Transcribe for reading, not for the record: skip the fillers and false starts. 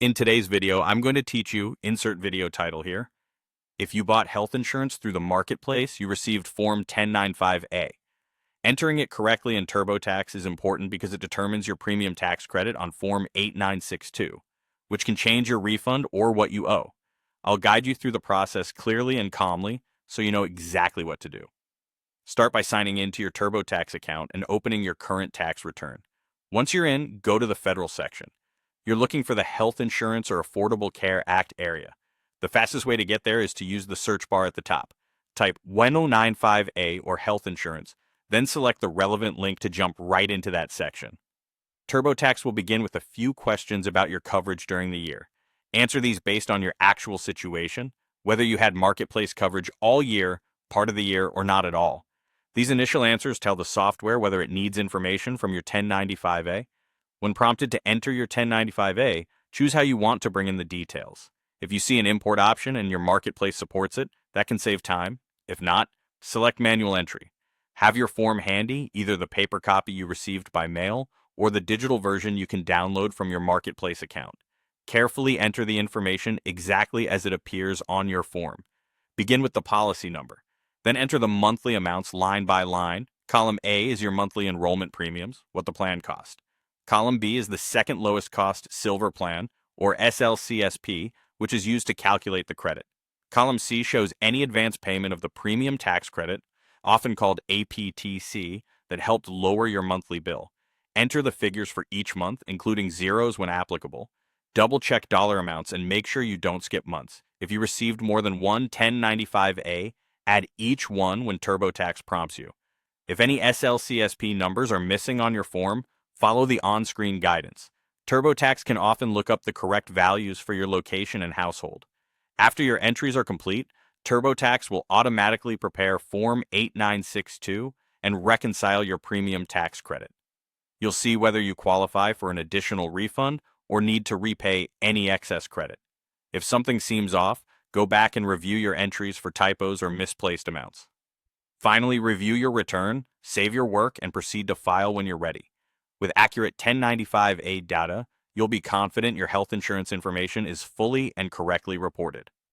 In today's video, I'm going to teach you, insert video title here. If you bought health insurance through the marketplace, you received Form 1095A. Entering it correctly in TurboTax is important because it determines your premium tax credit on Form 8962, which can change your refund or what you owe. I'll guide you through the process clearly and calmly so you know exactly what to do. Start by signing into your TurboTax account and opening your current tax return. Once you're in, go to the federal section. You're looking for the Health Insurance or Affordable Care Act area. The fastest way to get there is to use the search bar at the top. Type 1095A or Health Insurance, then select the relevant link to jump right into that section. TurboTax will begin with a few questions about your coverage during the year. Answer these based on your actual situation, whether you had marketplace coverage all year, part of the year, or not at all. These initial answers tell the software whether it needs information from your 1095A. When prompted to enter your 1095A, choose how you want to bring in the details. If you see an import option and your marketplace supports it, that can save time. If not, select manual entry. Have your form handy, either the paper copy you received by mail or the digital version you can download from your marketplace account. Carefully enter the information exactly as it appears on your form. Begin with the policy number. Then enter the monthly amounts line by line. Column A is your monthly enrollment premiums, what the plan cost. Column B is the second lowest cost silver plan, or SLCSP, which is used to calculate the credit. Column C shows any advance payment of the premium tax credit, often called APTC, that helped lower your monthly bill. Enter the figures for each month, including zeros when applicable. Double-check dollar amounts and make sure you don't skip months. If you received more than one 1095A, add each one when TurboTax prompts you. If any SLCSP numbers are missing on your form, follow the on-screen guidance. TurboTax can often look up the correct values for your location and household. After your entries are complete, TurboTax will automatically prepare Form 8962 and reconcile your premium tax credit. You'll see whether you qualify for an additional refund or need to repay any excess credit. If something seems off, go back and review your entries for typos or misplaced amounts. Finally, review your return, save your work, and proceed to file when you're ready. With accurate 1095A data, you'll be confident your health insurance information is fully and correctly reported.